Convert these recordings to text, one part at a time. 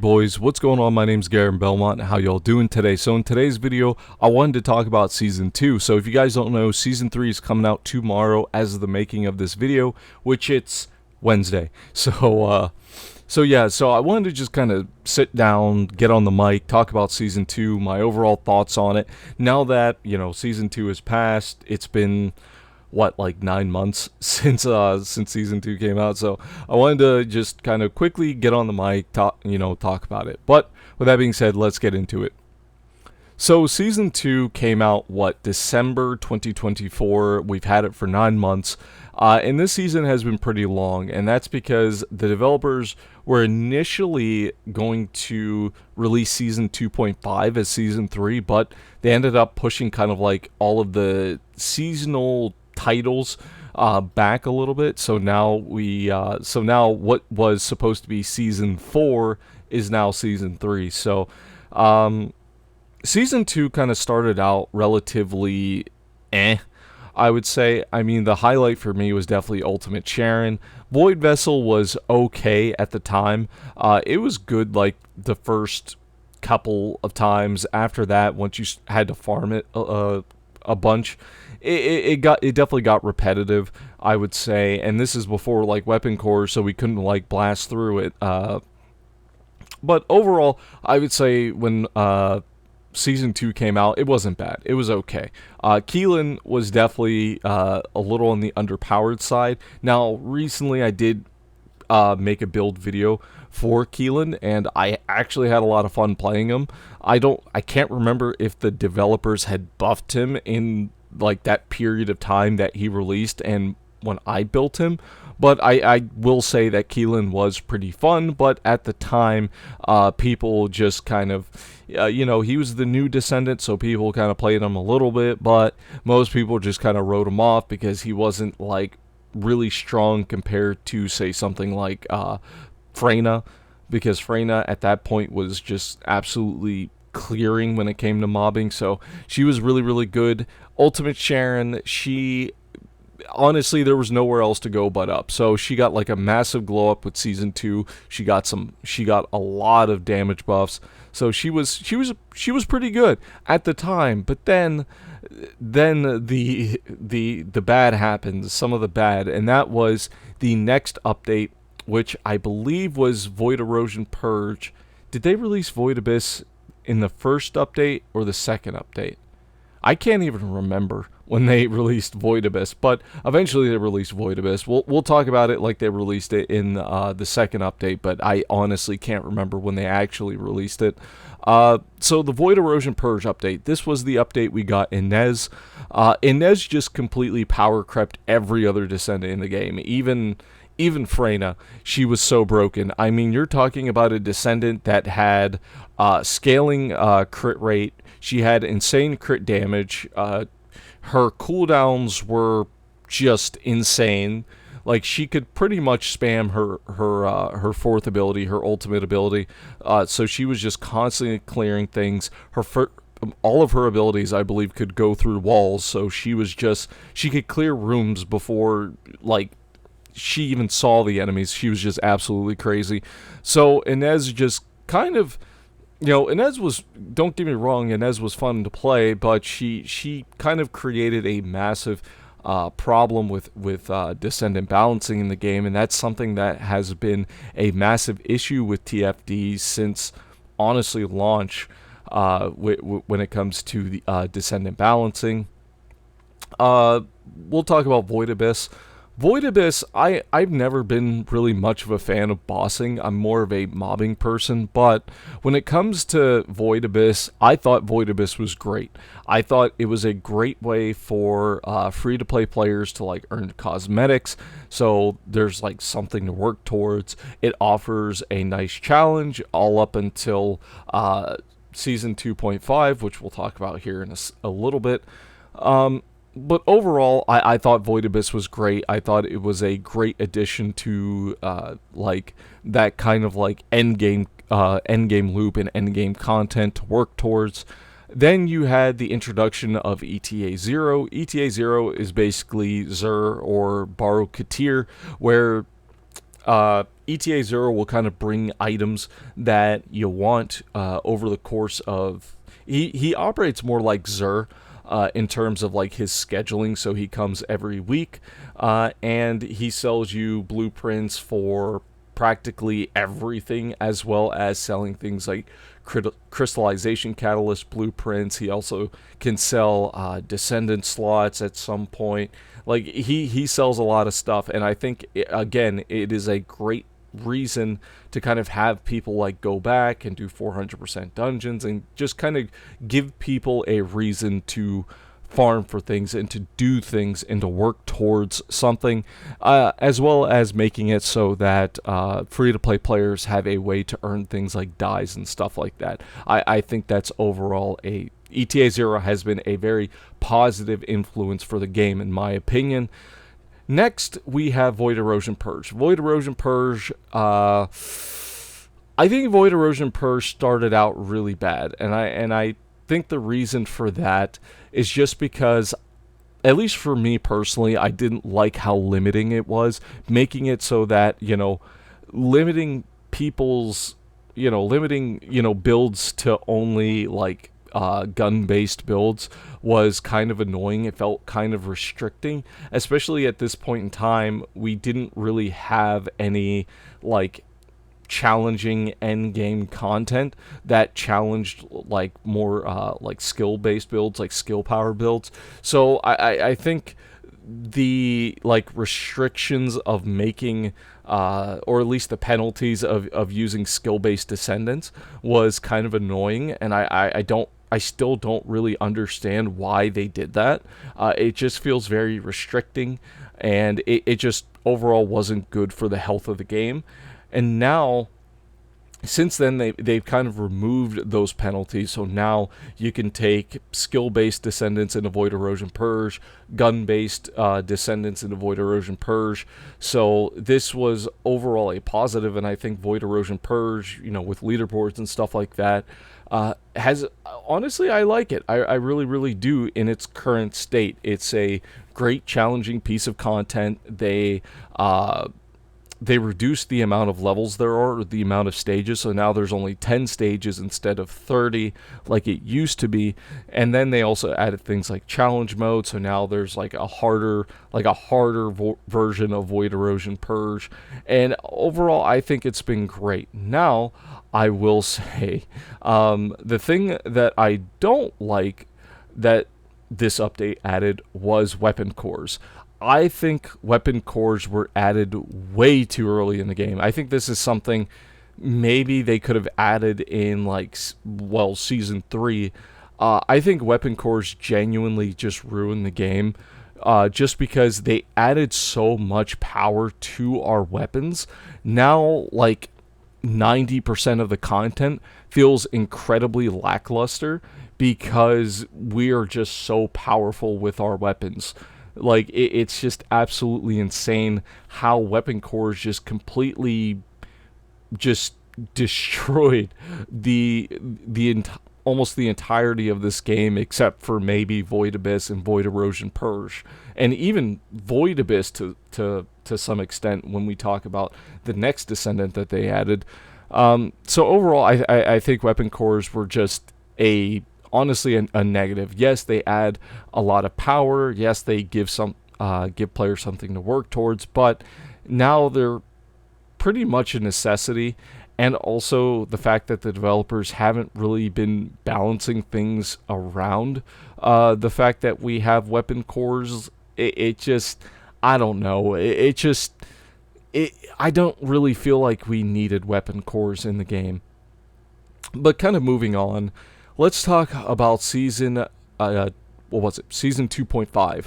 Boys, what's going on? My name's Garen Belmont. How y'all doing today? So in today's video, I wanted to talk about Season 2. So if you guys don't know, Season 3 is coming out tomorrow as of the making of this video, which it's Wednesday. So I wanted to just kind of sit down, get on the mic, talk about Season 2, my overall thoughts on it. Now that, Season 2 has passed, it's been like 9 months since season 2 came out, so I wanted to just kind of quickly get on the mic, talk about it. But with that being said, let's get into it. So season 2 came out December 2024. We've had it for 9 months, and this season has been pretty long, and that's because the developers were initially going to release season 2.5 as season 3, but they ended up pushing kind of like all of the seasonal titles back a little bit. So now what was supposed to be season 4 is now season 3. So season 2 kind of started out relatively I would say. I mean, the highlight for me was definitely Ultimate Sharon. Void Vessel was okay at the time. It was good like the first couple of times. After that, once you had to farm it a bunch, it definitely got repetitive, I would say. And this is before like weapon cores, so we couldn't like blast through it. But overall, I would say when season 2 came out, it wasn't bad. It was okay. Keelan was definitely a little on the underpowered side. Now, recently I did make a build video for Keelan, and I actually had a lot of fun playing him. I can't remember if the developers had buffed him in like that period of time that he released and when I built him, but I will say that Keelan was pretty fun. But at the time, people just kind of, he was the new Descendant, so people kind of played him a little bit, but most people just kind of wrote him off because he wasn't like really strong compared to, say, something like Freyna, because Freyna at that point was just absolutely clearing when it came to mobbing. So she was really, really good. Ultimate Sharon, honestly, there was nowhere else to go but up. So she got like a massive glow up with season 2. She got a lot of damage buffs. So she was pretty good at the time. But then the bad happened, some of the bad, and that was the next update, which I believe was Void Erosion Purge. Did they release Void Abyss in the first update or the second update? I can't even remember when they released Void Abyss, but eventually they released Void Abyss. We'll talk about it like they released it in the second update, but I honestly can't remember when they actually released it. So the Void Erosion Purge update, this was the update we got in Inez. Inez just completely power crept every other Descendant in the game, even Freyna. She was so broken. I mean, you're talking about a Descendant that had scaling crit rate. She had insane crit damage. Her cooldowns were just insane. Like, she could pretty much spam her fourth ability, her ultimate ability. So she was just constantly clearing things. All of her abilities, I believe, could go through walls. So she could clear rooms before like she even saw the enemies. She was just absolutely crazy. So Inez just kind of, Inez was, don't get me wrong, Inez was fun to play, but she kind of created a massive problem with Descendant balancing in the game, and that's something that has been a massive issue with TFD since, honestly, launch when it comes to the Descendant balancing. We'll talk about Void Abyss. Void Abyss, I've never been really much of a fan of bossing. I'm more of a mobbing person, but when it comes to Void Abyss, I thought Void Abyss was great. I thought it was a great way for free-to-play players to like earn cosmetics, so there's like something to work towards. It offers a nice challenge all up until Season 2.5, which we'll talk about here in a little bit. But overall, I thought Void Abyss was great. I thought it was a great addition to like that kind of like endgame loop and endgame content to work towards. Then you had the introduction of ETA Zero. ETA Zero is basically Xur or Baru Katir, where ETA Zero will kind of bring items that you want over the course of. He operates more like Xur in terms of like his scheduling, so he comes every week and he sells you blueprints for practically everything, as well as selling things like crystallization catalyst blueprints. He also can sell Descendant slots at some point. Like he sells a lot of stuff, and I think again it is a great reason to kind of have people like go back and do 400% dungeons and just kind of give people a reason to farm for things and to do things and to work towards something, as well as making it so that free-to-play players have a way to earn things like dies and stuff like that. I think that's overall ETA Zero has been a very positive influence for the game, in my opinion. Next, we have Void Erosion Purge. Void Erosion Purge, I think Void Erosion Purge started out really bad, and I think the reason for that is just because, at least for me personally, I didn't like how limiting it was, making it so that, limiting people's, builds to only like gun-based builds was kind of annoying. It felt kind of restricting, especially at this point in time. We didn't really have any like challenging end game content that challenged like more like skill based builds, like skill power builds. So I think the like restrictions of making or at least the penalties of using skill based descendants was kind of annoying, and I still don't really understand why they did that. It just feels very restricting, and it just overall wasn't good for the health of the game. And now, since then, they've kind of removed those penalties, so now you can take skill-based Descendants into Void Erosion Purge, gun-based Descendants into Void Erosion Purge. So this was overall a positive, and I think Void Erosion Purge, with leaderboards and stuff like that, has, honestly, I like it. I really, really do in its current state. It's a great, challenging piece of content. They reduced the amount of levels there are, the amount of stages, so now there's only 10 stages instead of 30 like it used to be. And then they also added things like challenge mode, so now there's like a harder version of Void Erosion Purge. And overall, I think it's been great. Now, I will say, the thing that I don't like that this update added was weapon cores. I think weapon cores were added way too early in the game. I think this is something maybe they could have added in season 3. I think weapon cores genuinely just ruined the game, just because they added so much power to our weapons. Now, 90% of the content feels incredibly lackluster because we are just so powerful with our weapons. It's just absolutely insane how weapon cores just completely just destroyed almost the entirety of this game, except for maybe Void Abyss and Void Erosion Purge, and even Void Abyss to some extent when we talk about the next Descendant that they added. So overall, I think weapon cores were just honestly a negative. Yes, they add a lot of power. Yes, they give players something to work towards, but now they're pretty much a necessity. And also the fact that the developers haven't really been balancing things around the fact that we have weapon cores. It just, I don't know. I don't really feel like we needed weapon cores in the game. But kind of moving on, let's talk about season 2.5.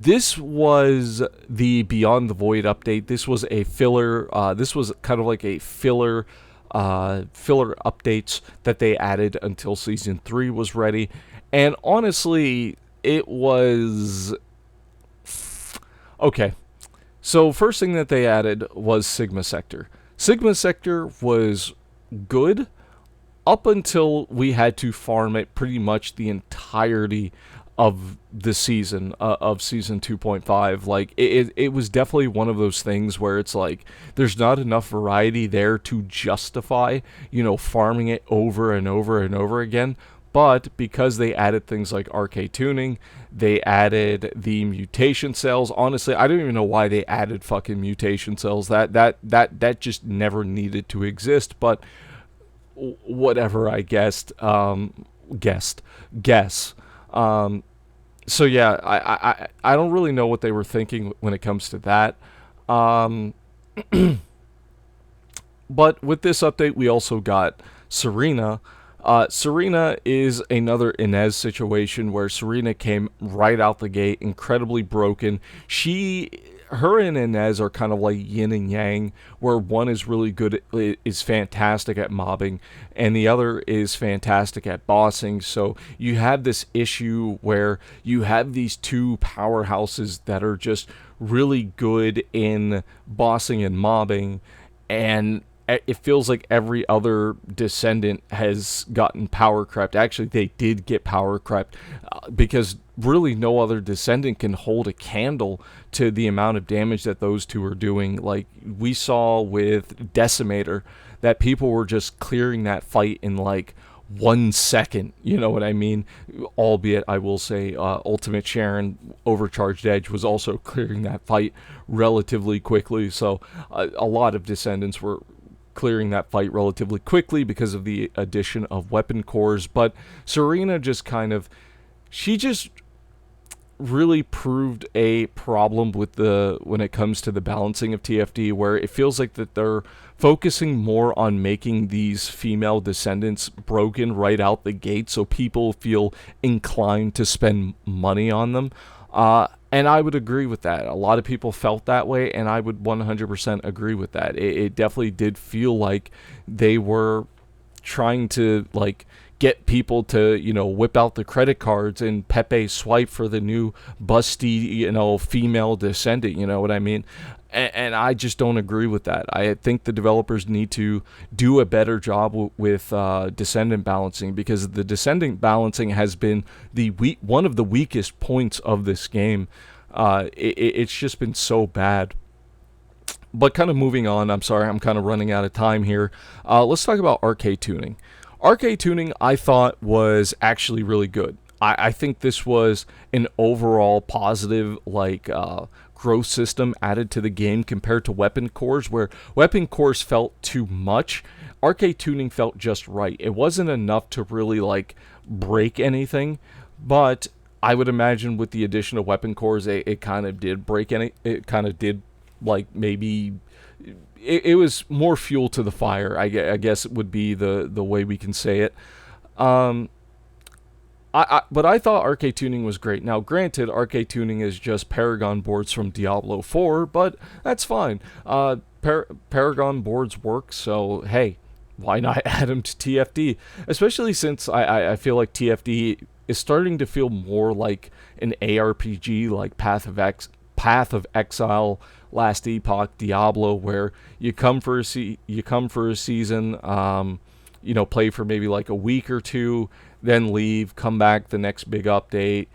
This was the Beyond the Void update. This was a filler. This was kind of like a filler updates that they added until season 3 was ready. And honestly, it was okay. So first thing that they added was Sigma Sector. Sigma Sector was good up until we had to farm it pretty much the entirety of the season of season 2.5. Like it was definitely one of those things where it's like there's not enough variety there to justify, farming it over and over and over again. But because they added things like RK tuning, they added the mutation cells. Honestly, I don't even know why they added fucking mutation cells. That just never needed to exist. But whatever, I guessed. Guess. So yeah, I don't really know what they were thinking when it comes to that. Um, but with this update, we also got Serena. Serena is another Inez situation where Serena came right out the gate incredibly broken. Her and Inez are kind of like yin and yang, where one is really good, is fantastic at mobbing, and the other is fantastic at bossing. So you have this issue where you have these two powerhouses that are just really good in bossing and mobbing, and it feels like every other Descendant has gotten power crept. Actually, they did get power crept because really no other Descendant can hold a candle to the amount of damage that those two are doing. Like we saw with Decimator, that people were just clearing that fight in like 1 second, you know what I mean? Albeit, I will say, Ultimate Sharon Overcharged Edge was also clearing that fight relatively quickly. So a lot of Descendants were clearing that fight relatively quickly because of the addition of weapon cores. But Serena she just really proved a problem when it comes to the balancing of TFD, where it feels like that they're focusing more on making these female Descendants broken right out the gate so people feel inclined to spend money on them. And I would agree with that. A lot of people felt that way, and I would 100% agree with that. It definitely did feel like they were trying to like get people to whip out the credit cards and Pepe swipe for the new busty female Descendant. You know what I mean? And I just don't agree with that. I think the developers need to do a better job with Descendant balancing, because the Descendant balancing has been one of the weakest points of this game. It's just been so bad. But kind of moving on, I'm sorry, I'm kind of running out of time here. Let's talk about RK tuning. RK tuning, I thought, was actually really good. I think this was an overall positive, growth system added to the game compared to weapon cores, where weapon cores felt too much. RK tuning felt just right. It wasn't enough to really break anything, but I would imagine with the addition of weapon cores, it kind of did break any. It kind of did maybe. It was more fuel to the fire, I guess it would be the way we can say it. But I thought RK tuning was great. Now, granted, RK tuning is just Paragon boards from Diablo 4, but that's fine. Paragon boards work, so hey, why not add them to TFD? Especially since I feel like TFD is starting to feel more like an ARPG, like Path of Exile, Last Epoch, Diablo, where you come for a season, play for maybe a week or two, then leave, come back the next big update,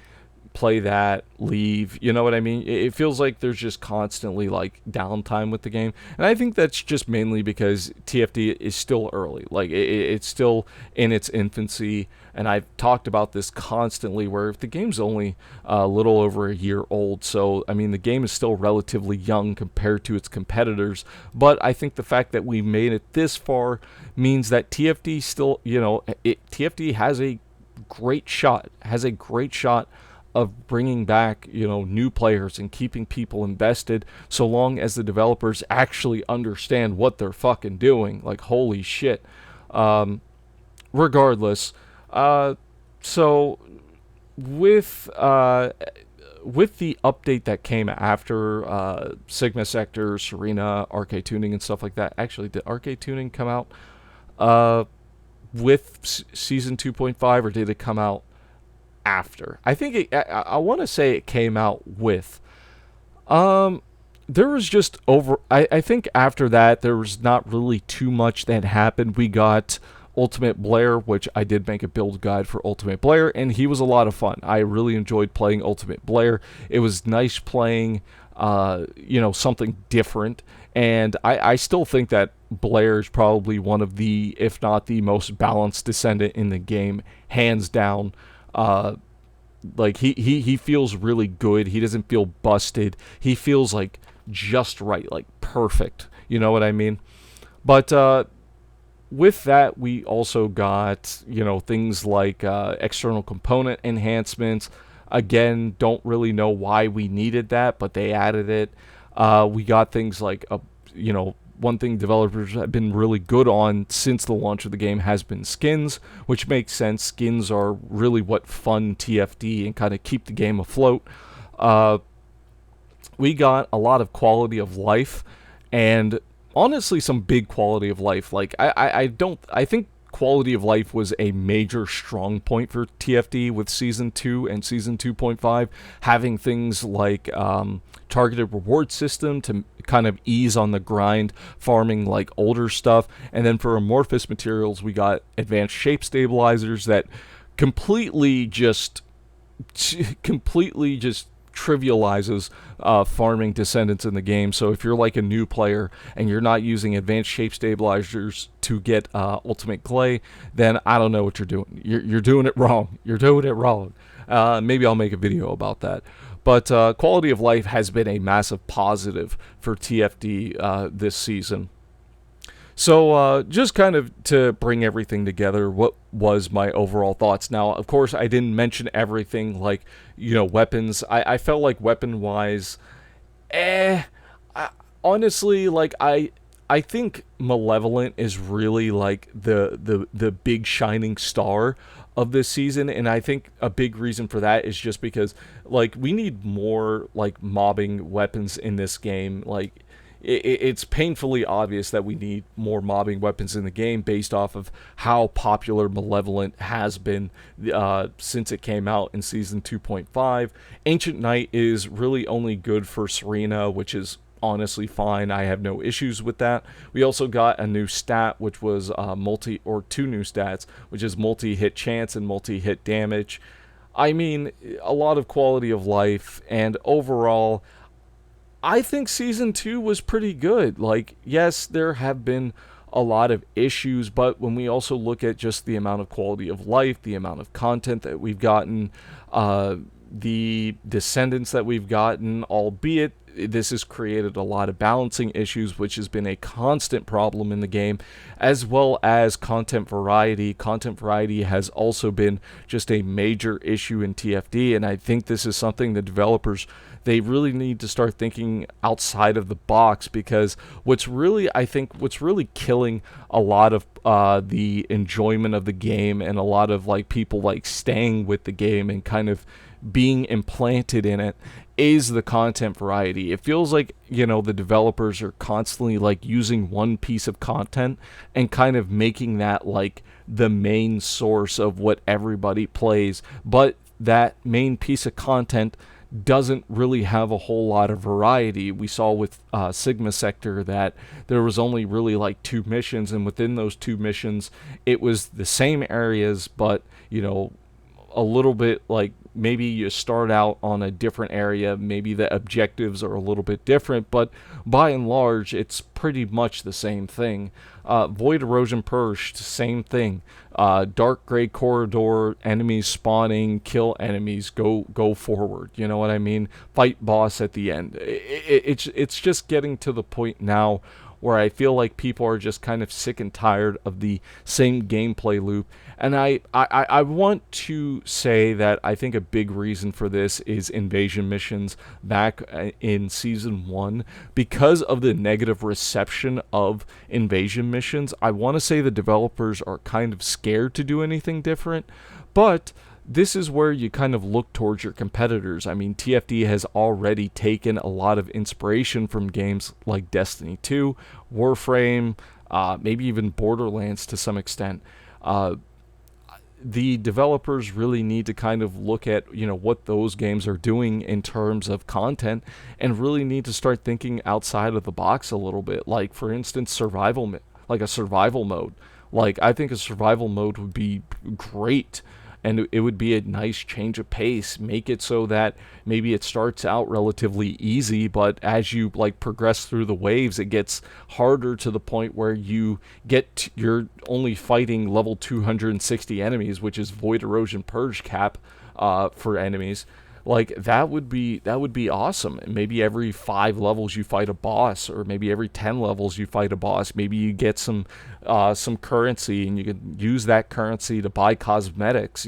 play that, leave. You know what I mean? It feels like there's just constantly downtime with the game, and I think that's just mainly because TFD is still early. It's still in its infancy, and I've talked about this constantly, where if the game's only a little over a year old, so I mean the game is still relatively young compared to its competitors, but I think the fact that we made it this far means that TFD still, TFD has a great shot of bringing back, new players and keeping people invested, so long as the developers actually understand what they're fucking doing. Holy shit. Regardless, so with the update that came after Sigma Sector, Serena, RK tuning, and stuff like that. Actually, did RK tuning come out with Season 2.5, or did it come out after? I think I want to say it came out with. There was just I think after that there was not really too much that happened. We got Ultimate Blair, which I did make a build guide for Ultimate Blair, and he was a lot of fun. I really enjoyed playing Ultimate Blair. It was nice playing, something different, and I still think that Blair is probably one of the, if not the most balanced Descendant in the game, hands down. Like he feels really good. He doesn't feel busted. He feels like just right, like perfect. You know what I mean? But with that, we also got, things like external component enhancements. Again, don't really know why we needed that, but they added it. We got things like, one thing developers have been really good on since the launch of the game has been skins, which makes sense. Skins are really what fund TFD and kind of keep the game afloat. We got a lot of quality of life, and honestly some big quality of life. Like I think quality of life was a major strong point for TFD with Season 2 and Season 2.5, having things like targeted reward system to kind of ease on the grind, farming like older stuff. And then for amorphous materials, we got advanced shape stabilizers that completely just trivializes farming Descendants in the game. So if you're like a new player and you're not using advanced shape stabilizers to get ultimate clay, then I don't know what you're doing. You're doing it wrong. You're doing it wrong. Maybe I'll make a video about that. But quality of life has been a massive positive for TFD this season. So just kind of to bring everything together, what was my overall thoughts? Now, of course, I didn't mention everything like, weapons. I felt like weapon-wise, honestly, like I think Malevolent is really like the big shining star of this season, and I think a big reason for that is just because like we need more like mobbing weapons in this game. Like it's painfully obvious that we need more mobbing weapons in the game based off of how popular Malevolent has been since it came out in Season 2.5. Ancient Knight is really only good for Serena, which is honestly fine. I have no issues with that. We also got a new stat, which was two new stats, which is multi-hit chance and multi-hit damage. I mean, a lot of quality of life, and overall, I think Season 2 was pretty good. Like, yes, there have been a lot of issues, but when we also look at just the amount of quality of life, the amount of content that we've gotten, the Descendants that we've gotten, albeit this has created a lot of balancing issues, which has been a constant problem in the game, as well as content variety. Content variety has also been just a major issue in TFD, and I think this is something the developers, they really need to start thinking outside of the box, because what's really killing a lot of the enjoyment of the game and a lot of like people like staying with the game and kind of being implanted in it is the content variety. It feels like, the developers are constantly like using one piece of content and kind of making that like the main source of what everybody plays, but that main piece of content doesn't really have a whole lot of variety. We saw with Sigma Sector that there was only really like 2 missions, and within those 2 missions it was the same areas, but a little bit like maybe you start out on a different area, maybe the objectives are a little bit different, but by and large it's pretty much the same thing. Void Erosion Purged, same thing. Dark Gray Corridor, enemies spawning, kill enemies, go forward, you know what I mean? Fight boss at the end. It's just getting to the point now where I feel like people are just kind of sick and tired of the same gameplay loop. And I want to say that I think a big reason for this is invasion missions back in Season 1. Because of the negative reception of invasion missions, I want to say the developers are kind of scared to do anything different, but this is where you kind of look towards your competitors. I mean, TFD has already taken a lot of inspiration from games like Destiny 2, Warframe, maybe even Borderlands to some extent. The developers really need to kind of look at, what those games are doing in terms of content, and really need to start thinking outside of the box a little bit. Like, for instance, a survival mode. Like, I think a survival mode would be great, and it would be a nice change of pace. Make it so that maybe it starts out relatively easy, but as you like progress through the waves, it gets harder to the point where you're only fighting level 260 enemies, which is Void Erosion Purge cap for enemies. Like, that would be awesome. And maybe every 5 levels you fight a boss, or maybe every 10 levels you fight a boss. Maybe you get some currency, and you can use that currency to buy cosmetics.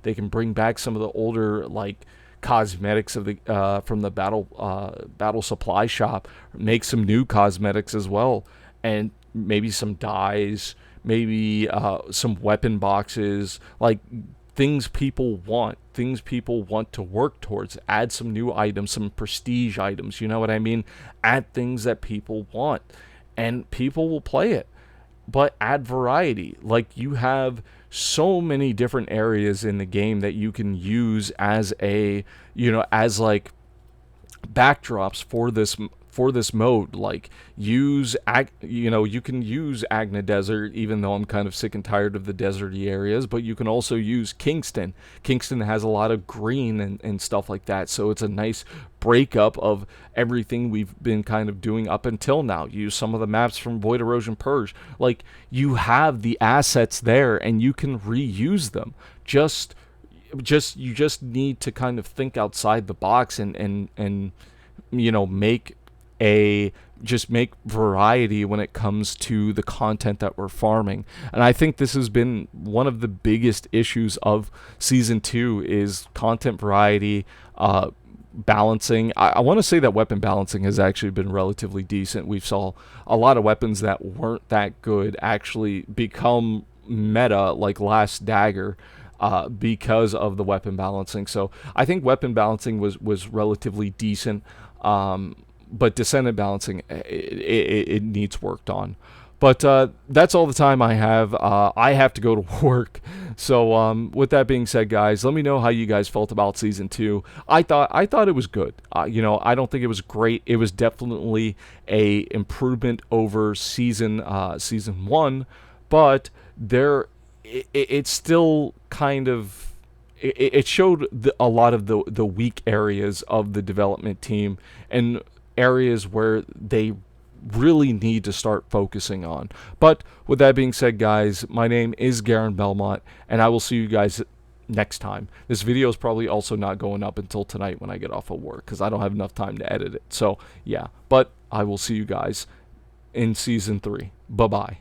They can bring back some of the older like cosmetics of the from the battle supply shop, make some new cosmetics as well, and maybe some dyes, maybe some weapon boxes, like things people want to work towards. Add some new items, some prestige items, you know what I mean? Add things that people want, and people will play it. But add variety. Like, you have so many different areas in the game that you can use as as like backdrops for this mode. Like, you can use Agna Desert, even though I'm kind of sick and tired of the deserty areas, but you can also use Kingston has a lot of green and stuff like that, so it's a nice breakup of everything we've been kind of doing up until now. Use some of the maps from Void Erosion Purge. Like, you have the assets there, and you can reuse them. You just need to kind of think outside the box, and make make variety when it comes to the content that we're farming. And I think this has been one of the biggest issues of season 2 is content variety, balancing. I want to say that weapon balancing has actually been relatively decent. We saw a lot of weapons that weren't that good actually become meta, like Last Dagger, because of the weapon balancing. So I think weapon balancing was relatively decent, but Descendant balancing, it needs worked on. But that's all the time I have. I have to go to work. So with that being said, guys, let me know how you guys felt about season 2. I thought it was good. I don't think it was great. It was definitely a improvement over season 1, but it's still kind of, it showed a lot of the weak areas of the development team, and areas where they really need to start focusing on. But with that being said, guys, my name is Garen Belmont, and I will see you guys next time. This video is probably also not going up until tonight when I get off of work, because I don't have enough time to edit it. So yeah, but I will see you guys in season 3. Bye bye.